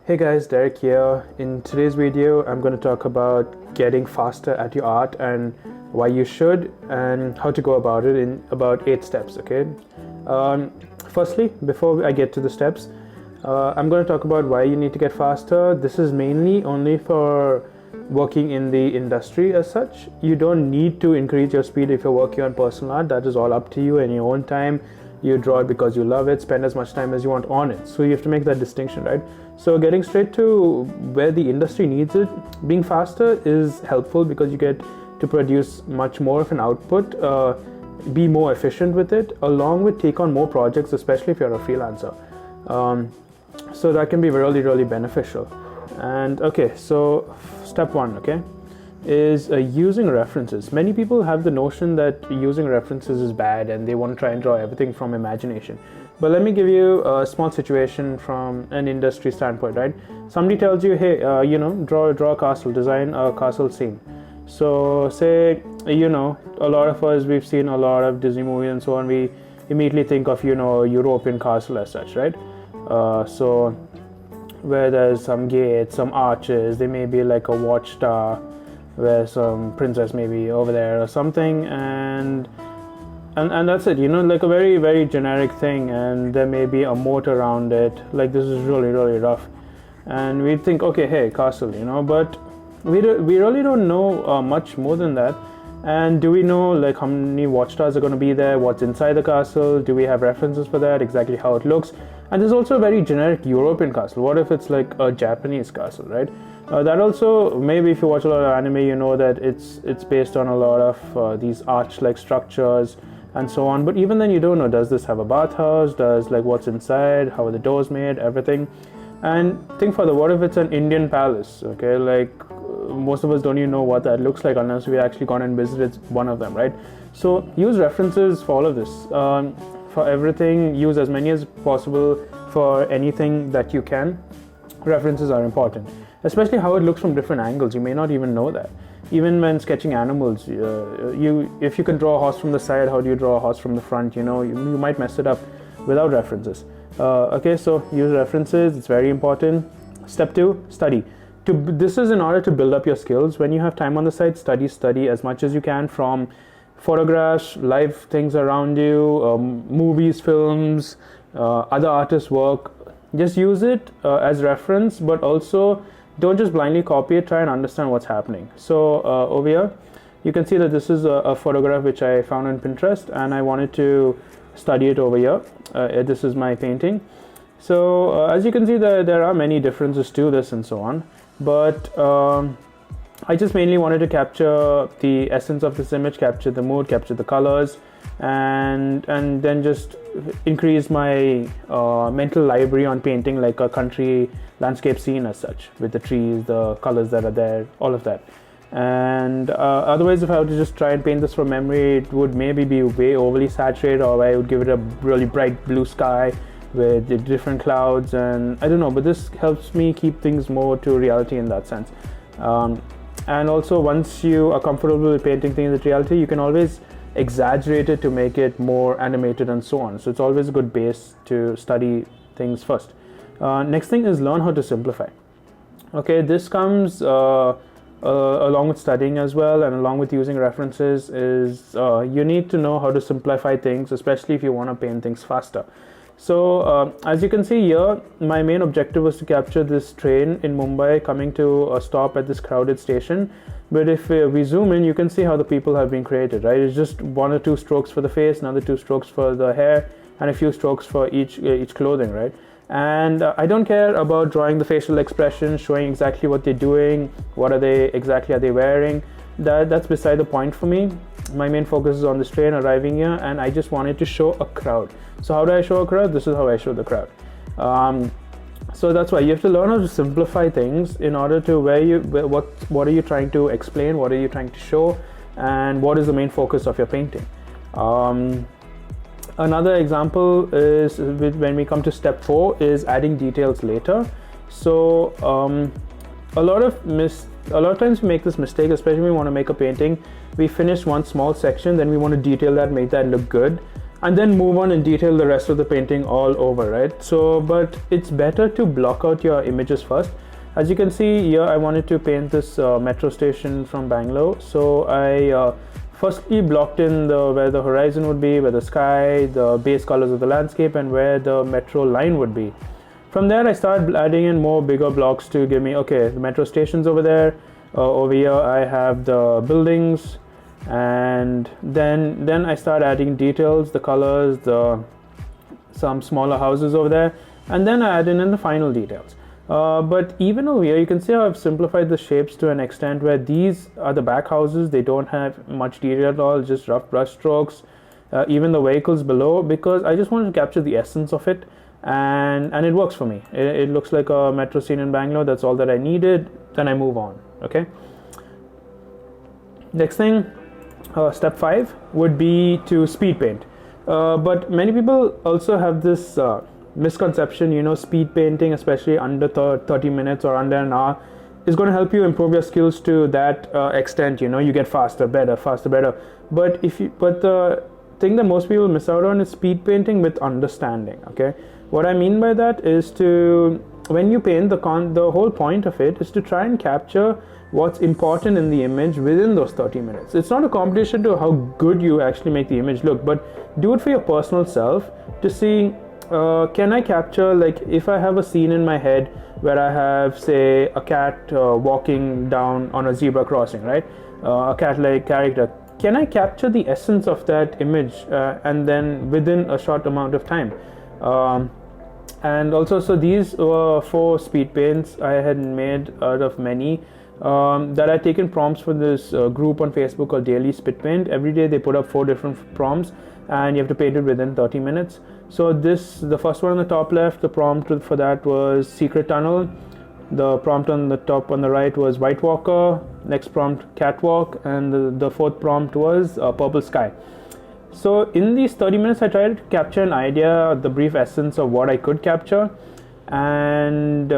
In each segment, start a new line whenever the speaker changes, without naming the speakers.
Hey guys, Derek here. In today's video, I'm going to talk about getting faster at your art and why you should and how to go about it in about 8 steps, okay? Firstly, before I get to the steps, I'm going to talk about why you need to get faster. This is mainly only for working in the industry as such. You don't need to increase your speed if you're working on personal art. That is all up to you in your own time. You draw it because you love it, spend as much time as you want on it. So you have to make that distinction, right? So getting straight to where the industry needs it, being faster is helpful because you get to produce much more of an output, be more efficient with it, along with take on more projects, especially if you're a freelancer. So that can be really, really beneficial. And okay, so step 1, okay, is using references. Many people have the notion that using references is bad and they want to try and draw everything from imagination. But let me give you a small situation from an industry standpoint, right? Somebody tells you, hey, draw a castle, design a castle scene. So say, a lot of us, we've seen a lot of Disney movies and so on. We immediately think of, a European castle as such, right? So where there's some gates, some arches, there may be like a watchtower, where some princess may be over there or something, and that's it, like a very, very generic thing, and there may be a moat around it, like this is really, really rough, and we think, okay, hey, castle, but we really don't know much more than that. And do we know like how many watchtowers are going to be there, what's inside the castle, do we have references for that, exactly how it looks? And there's also a very generic European castle. What if it's like a Japanese castle, right? That also, maybe if you watch a lot of anime, you know that it's based on a lot of these arch-like structures and so on. But even then, you don't know, does this have a bathhouse? Does like what's inside? How are the doors made? Everything. And think further, what if it's an Indian palace? Okay, like most of us don't even know what that looks like unless we actually gone and visited one of them, right? So use references for all of this. For everything, use as many as possible for anything that you can. References are important, especially how it looks from different angles. You may not even know that. Even when sketching animals, if you can draw a horse from the side, how do you draw a horse from the front? You might mess it up without references. Okay, so use references. It's very important. Step 2, study. This is in order to build up your skills. When you have time on the side, study as much as you can from photographs, live things around you, movies, films, other artists' work. Just use it as reference, but also don't just blindly copy it. Try and understand what's happening. So over here, you can see that this is a photograph which I found on Pinterest, and I wanted to study it over here. This is my painting. So as you can see, there are many differences to this and so on. But I just mainly wanted to capture the essence of this image, capture the mood, capture the colors, and then just increase my mental library on painting like a country landscape scene as such, with the trees, the colors that are there, all of that. And otherwise, if I were to just try and paint this from memory, it would maybe be way overly saturated, or I would give it a really bright blue sky with the different clouds, and I don't know, but this helps me keep things more to reality in that sense. And also, once you are comfortable with painting things with reality, you can always exaggerate it to make it more animated and so on. So it's always a good base to study things first. Next thing is learn how to simplify. Okay, this comes along with studying as well, and along with using references, is you need to know how to simplify things, especially if you want to paint things faster. So as you can see here, my main objective was to capture this train in Mumbai coming to a stop at this crowded station. But if we zoom in, you can see how the people have been created, right? It's just 1 or 2 strokes for the face, another 2 strokes for the hair, and a few strokes for each clothing, right? And I don't care about drawing the facial expressions, showing exactly what they're doing, what are they wearing. That's beside the point for me. My main focus is on this train arriving here, and I just wanted to show a crowd. So how do I show a crowd? This is how I show the crowd. So that's why you have to learn how to simplify things in order to what are you trying to explain, what are you trying to show, and what is the main focus of your painting. Another example is when we come to step 4 is adding details later. So a lot of times we make this mistake, especially when we want to make a painting. We finish one small section, then we want to detail that, make that look good. and then move on and detail the rest of the painting all over, right? So, but it's better to block out your images first. As you can see here, I wanted to paint this metro station from Bangalore. So I firstly blocked in where the horizon would be, where the sky, the base colors of the landscape, and where the metro line would be. From there, I started adding in more bigger blocks to give me, okay, the metro station's over there. Over here, I have the buildings, and then I start adding details, the colors, some smaller houses over there, and then I add in the final details. But even over here, you can see how I've simplified the shapes to an extent where these are the back houses. They don't have much detail at all, just rough brush strokes. Even the vehicles below, because I just wanted to capture the essence of it, and it works for me. It looks like a metro scene in Bangalore. That's all that I needed. Then I move on. Okay. Next thing, step 5 would be to speed paint. But many people also have this misconception, speed painting, especially under 30 minutes or under an hour, is going to help you improve your skills to that extent. You get faster, better. But the thing that most people miss out on is speed painting with understanding. Okay, what I mean by that is when you paint, the whole point of it is to try and capture what's important in the image within those 30 minutes. It's not a competition to how good you actually make the image look, but do it for your personal self to see, can I capture, like if I have a scene in my head where I have, say, a cat walking down on a zebra crossing, right? A cat-like character. Can I capture the essence of that image and then within a short amount of time? And also, so these were 4 speed paints I had made out of many that I'd taken prompts for this group on Facebook called Daily Spit Paint. Every day they put up 4 different prompts, and you have to paint it within 30 minutes. So the first one on the top left, the prompt for that was Secret Tunnel. The prompt on the top on the right was White Walker. Next prompt, Catwalk, and the 4th prompt was Purple Sky. So in these 30 minutes, I tried to capture an idea, the brief essence of what I could capture, and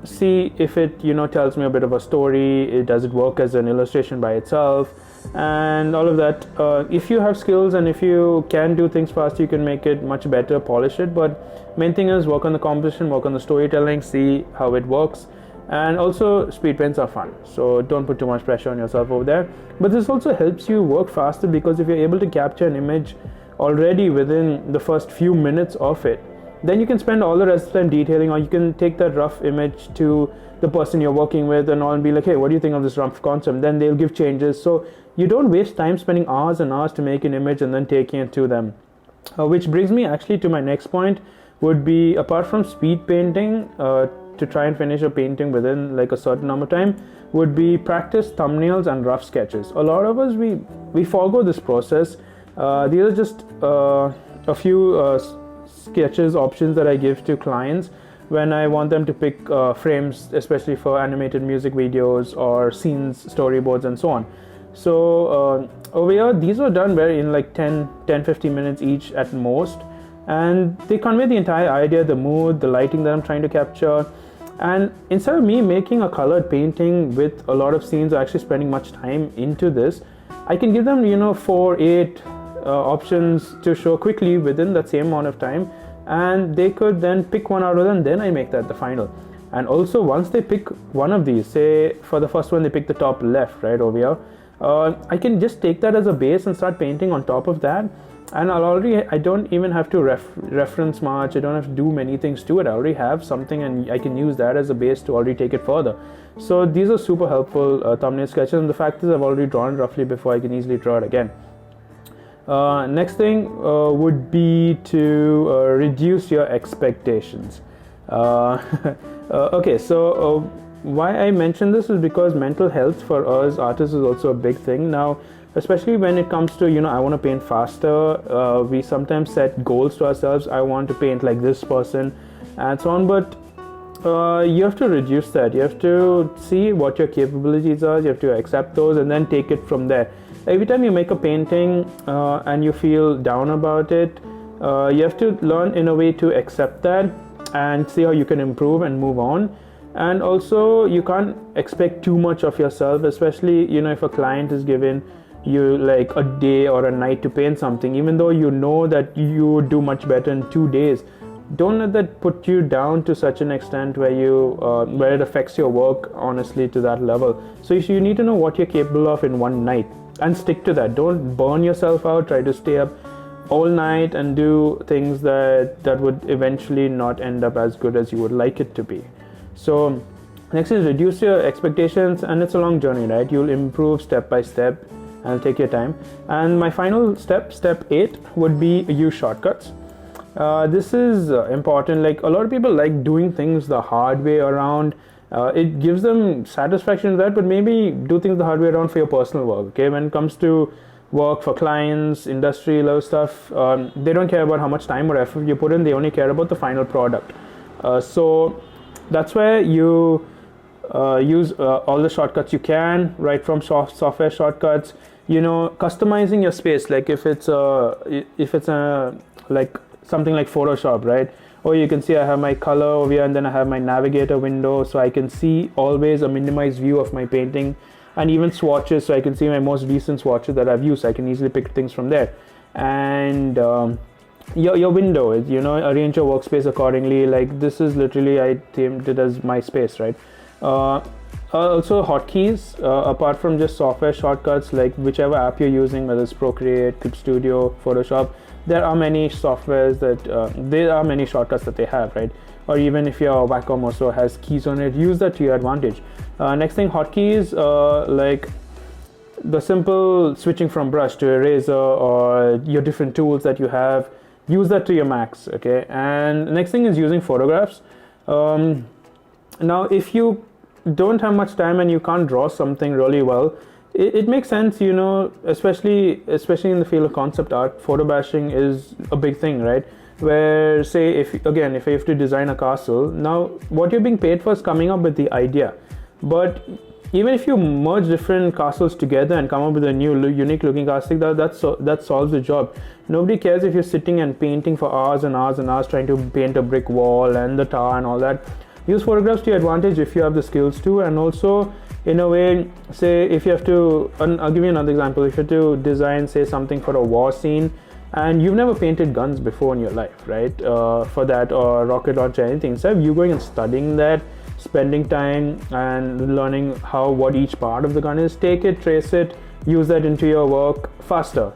see if it tells me a bit of a story. Does it work as an illustration by itself, and all of that. If you have skills and if you can do things fast, you can make it much better, polish it. But main thing is work on the composition, work on the storytelling, see how it works. And also, speed paints are fun, so don't put too much pressure on yourself over there. But this also helps you work faster, because if you're able to capture an image already within the first few minutes of it, then you can spend all the rest of the time detailing, or you can take that rough image to the person you're working with and all and be like, hey, what do you think of this rough concept? Then they'll give changes. So you don't waste time spending hours and hours to make an image and then taking it to them. Which brings me actually to my next point, would be, apart from speed painting, to try and finish a painting within like a certain number of time, would be practice thumbnails and rough sketches. A lot of us, we forego this process. These are just a few sketches options that I give to clients when I want them to pick frames, especially for animated music videos or scenes, storyboards, and so on. So over here, these were done in like 10-15 minutes each at most, and they convey the entire idea, the mood, the lighting that I'm trying to capture. And instead of me making a colored painting with a lot of scenes, or actually spending much time into this, I can give them 4-8 options to show quickly within that same amount of time, and they could then pick one out of them, then I make that the final. And also, once they pick one of these, say for the first one they pick the top left, right over here, I can just take that as a base and start painting on top of that. And I don't even have to reference much. I don't have to do many things to it. I already have something, and I can use that as a base to already take it further. So these are super helpful thumbnail sketches, and the fact is I've already drawn roughly before, I can easily draw it again. Next thing would be to reduce your expectations. Okay, so why I mention this is because mental health for us artists is also a big thing now. Especially when it comes to, I want to paint faster. We sometimes set goals to ourselves. I want to paint like this person and so on. But you have to reduce that. You have to see what your capabilities are. You have to accept those and then take it from there. Every time you make a painting and you feel down about it, you have to learn in a way to accept that and see how you can improve and move on. And also, you can't expect too much of yourself, especially, if a client is given you like a day or a night to paint something, even though you know that you would do much better in 2 days. Don't let that put you down to such an extent where where it affects your work honestly to that level. So you need to know what you're capable of in one night and stick to that. Don't burn yourself out. Try to stay up all night and do things that would eventually not end up as good as you would like it to be. So next is reduce your expectations, and it's a long journey, right? You'll improve step by step and take your time. And my final step 8, would be use shortcuts. This is important. Like, a lot of people like doing things the hard way around. It gives them satisfaction in that, but maybe do things the hard way around for your personal work. Okay, when it comes to work for clients, industry level stuff, they don't care about how much time or effort you put in. They only care about the final product. So that's where you use all the shortcuts you can, right from software shortcuts, customizing your space. Like if it's like something like Photoshop, right? Or you can see I have my color over here, and then I have my navigator window, so I can see always a minimized view of my painting, and even swatches, so I can see my most recent swatches that I've used. I can easily pick things from there. And your window, arrange your workspace accordingly. Like, this is literally, I themed it as my space, right? Also hotkeys, apart from just software shortcuts, like whichever app you're using, whether it's Procreate, Clip Studio, Photoshop, there are many softwares there are many shortcuts that they have, right? Or even if your Wacom also has keys on it, use that to your advantage. Next thing, hotkeys, like the simple switching from brush to eraser, or your different tools that you have, use that to your max. Okay. And next thing is using photographs. Now, if you don't have much time and you can't draw something really well, it makes sense, especially in the field of concept art. Photo bashing is a big thing, right? Where, say, if you have to design a castle, now what you're being paid for is coming up with the idea. But even if you merge different castles together and come up with a new unique looking castle, that solves the job. Nobody cares if you're sitting and painting for hours and hours and hours, trying to paint a brick wall and the tower and all that. Use photographs to your advantage if you have the skills to. And also, in a way, say if you have to, I'll give you another example. If you have to design, say, something for a war scene, and you've never painted guns before in your life, right? For that, or rocket launcher, anything. Instead of you going and studying that, spending time and learning what each part of the gun is, take it, trace it, use that into your work faster.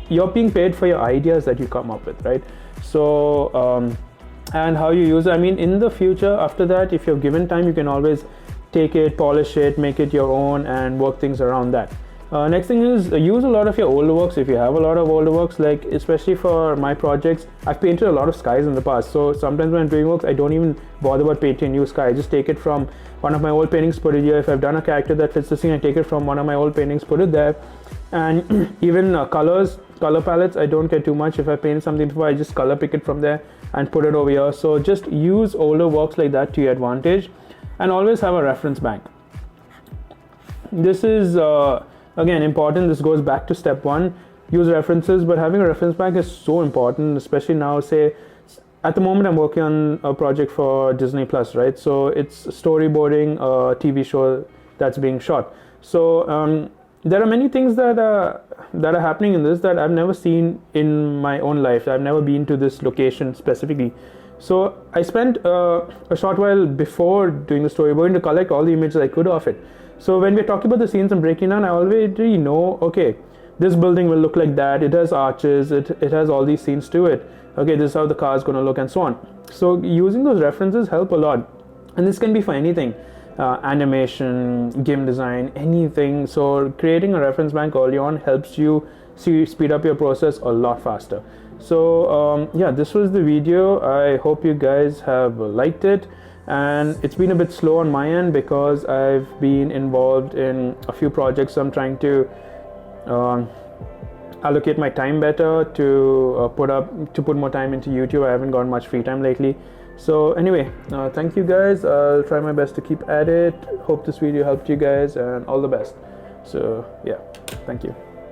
You're being paid for your ideas that you come up with, right? So, and how you use it. I mean, in the future, after that, if you're given time, you can always take it, polish it, make it your own, and work things around that. Next thing is use a lot of your older works. If you have a lot of older works, like especially for my projects, I've painted a lot of skies in the past. So sometimes when I'm doing works, I don't even bother about painting new sky. I just take it from one of my old paintings, put it here. If I've done a character that fits the scene, I take it from one of my old paintings, put it there. And even color palettes, I don't care too much. If I paint something before, I just color pick it from there and put it over here. So just use older works like that to your advantage, and always have a reference bank. This is again important. This goes back to step 1, use references. But having a reference bank is so important, especially now. Say at the moment I'm working on a project for Disney Plus, right? So it's storyboarding a TV show that's being shot. So there are many things that are happening in this that I've never seen in my own life. I've never been to this location specifically. So I spent a short while before doing the storyboarding to collect all the images I could of it. So when we're talking about the scenes and breaking down, I already know, okay, this building will look like that. It has arches. It has all these scenes to it. Okay, this is how the car is going to look, and so on. So using those references help a lot. And this can be for anything. Animation, game design, anything. So creating a reference bank early on helps you speed up your process a lot faster. So yeah, this was the video. I hope you guys have liked it. And it's been a bit slow on my end because I've been involved in a few projects. So I'm trying to allocate my time better to put more time into YouTube. I haven't gotten much free time lately. So anyway, thank you guys. I'll try my best to keep at it. Hope this video helped you guys, and all the best. So yeah, thank you.